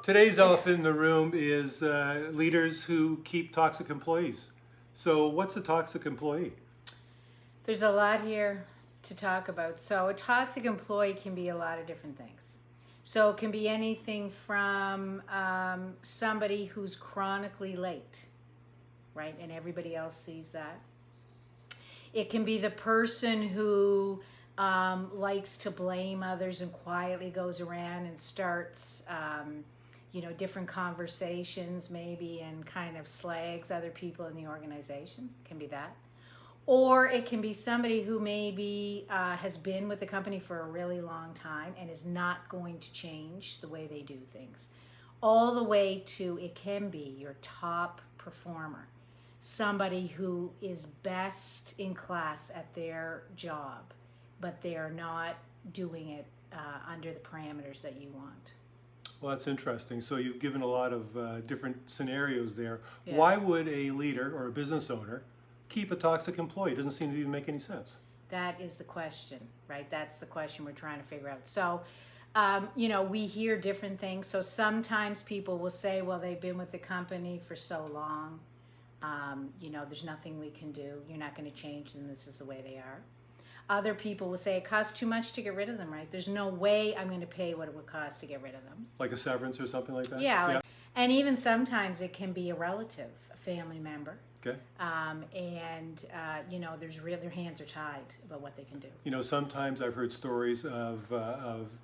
Today's elephant in the room is leaders who keep toxic employees. So what's a toxic employee? There's a lot here to talk about. So a toxic employee can be a lot of different things. So it can be anything from somebody who's chronically late, right? And everybody else sees that. It can be the person who likes to blame others and quietly goes around and starts different conversations maybe and kind of slags other people in the organization. Can be that. Or it can be somebody who maybe has been with the company for a really long time and is not going to change the way they do things. All the way to, it can be your top performer, somebody who is best in class at their job, but they are not doing it under the parameters that you want. Well, that's interesting. So you've given a lot of different scenarios there. Yeah. Why would a leader or a business owner keep a toxic employee? It doesn't seem to even make any sense. That is the question, right? That's the question we're trying to figure out. So, we hear different things. So sometimes people will say, well, they've been with the company for so long. There's nothing we can do. You're not going to change them. This is the way they are. Other people will say it costs too much to get rid of them, right? There's no way I'm going to pay what it would cost to get rid of them. Like a severance or something like that? Yeah. And even sometimes it can be a relative, a family member. Okay. Their hands are tied about what they can do. Sometimes I've heard stories of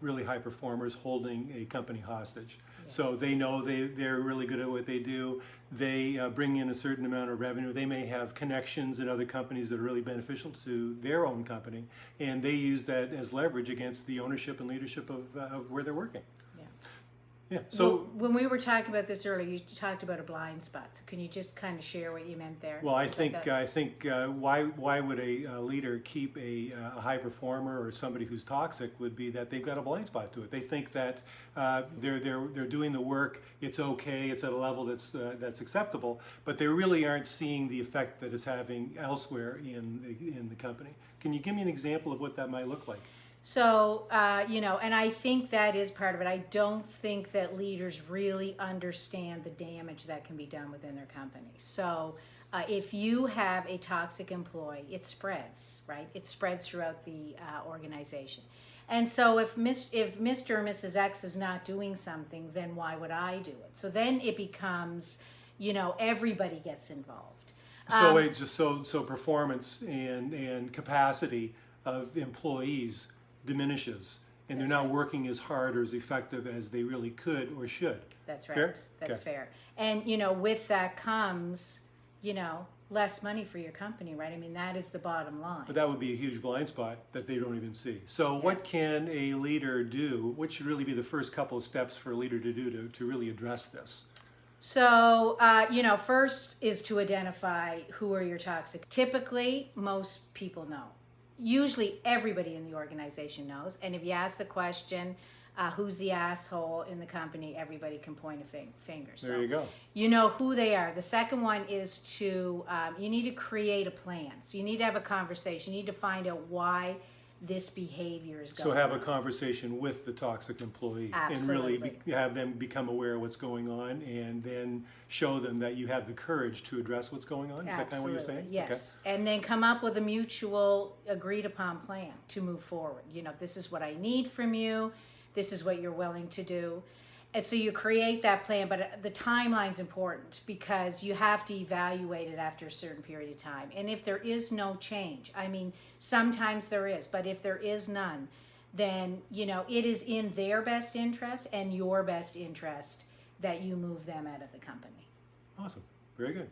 really high performers holding a company hostage. Yes. So they know they're really good at what they do. They bring in a certain amount of revenue. They may have connections in other companies that are really beneficial to their own company, and they use that as leverage against the ownership and leadership of where they're working. Yeah. So when we were talking about this earlier, you talked about a blind spot. So can you just kind of share what you meant there? Well, I think why would a leader keep a high performer or somebody who's toxic would be that they've got a blind spot to it. They think that they're doing the work. It's okay. It's at a level that's acceptable, but they really aren't seeing the effect that it's having elsewhere in the company. Can you give me an example of what that might look like? So, and I think that is part of it. I don't think that leaders really understand the damage that can be done within their company. So, if you have a toxic employee, it spreads, right? It spreads throughout the organization. And so if Mr. or Mrs. X is not doing something, then why would I do it? So then it becomes, everybody gets involved. So performance and capacity of employees diminishes, and they're not working as hard or as effective as they really could or should. That's right. Fair? That's Okay. fair. And with that comes, less money for your company, right? I mean, that is the bottom line. But that would be a huge blind spot that they don't even see. So what can a leader do? What should really be the first couple of steps for a leader to do to really address this? So, first is to identify who are your toxic. Typically, most people know. Usually everybody in the organization knows. And if you ask the question, who's the asshole in the company, everybody can point a finger. There you go. You know who they are. The second one is you need to create a plan. So you need to have a conversation. You need to find out why this behavior is going on. So have a conversation with the toxic employee. Absolutely. And really have them become aware of what's going on, and then show them that you have the courage to address what's going on. Is that kind of what you're saying? Yes. Okay. And then come up with a mutual agreed upon plan to move forward. This is what I need from you. This is what you're willing to do. And so you create that plan, but the timeline's important because you have to evaluate it after a certain period of time. And if there is no change, I mean, sometimes there is, but if there is none, then, it is in their best interest and your best interest that you move them out of the company. Awesome. Very good.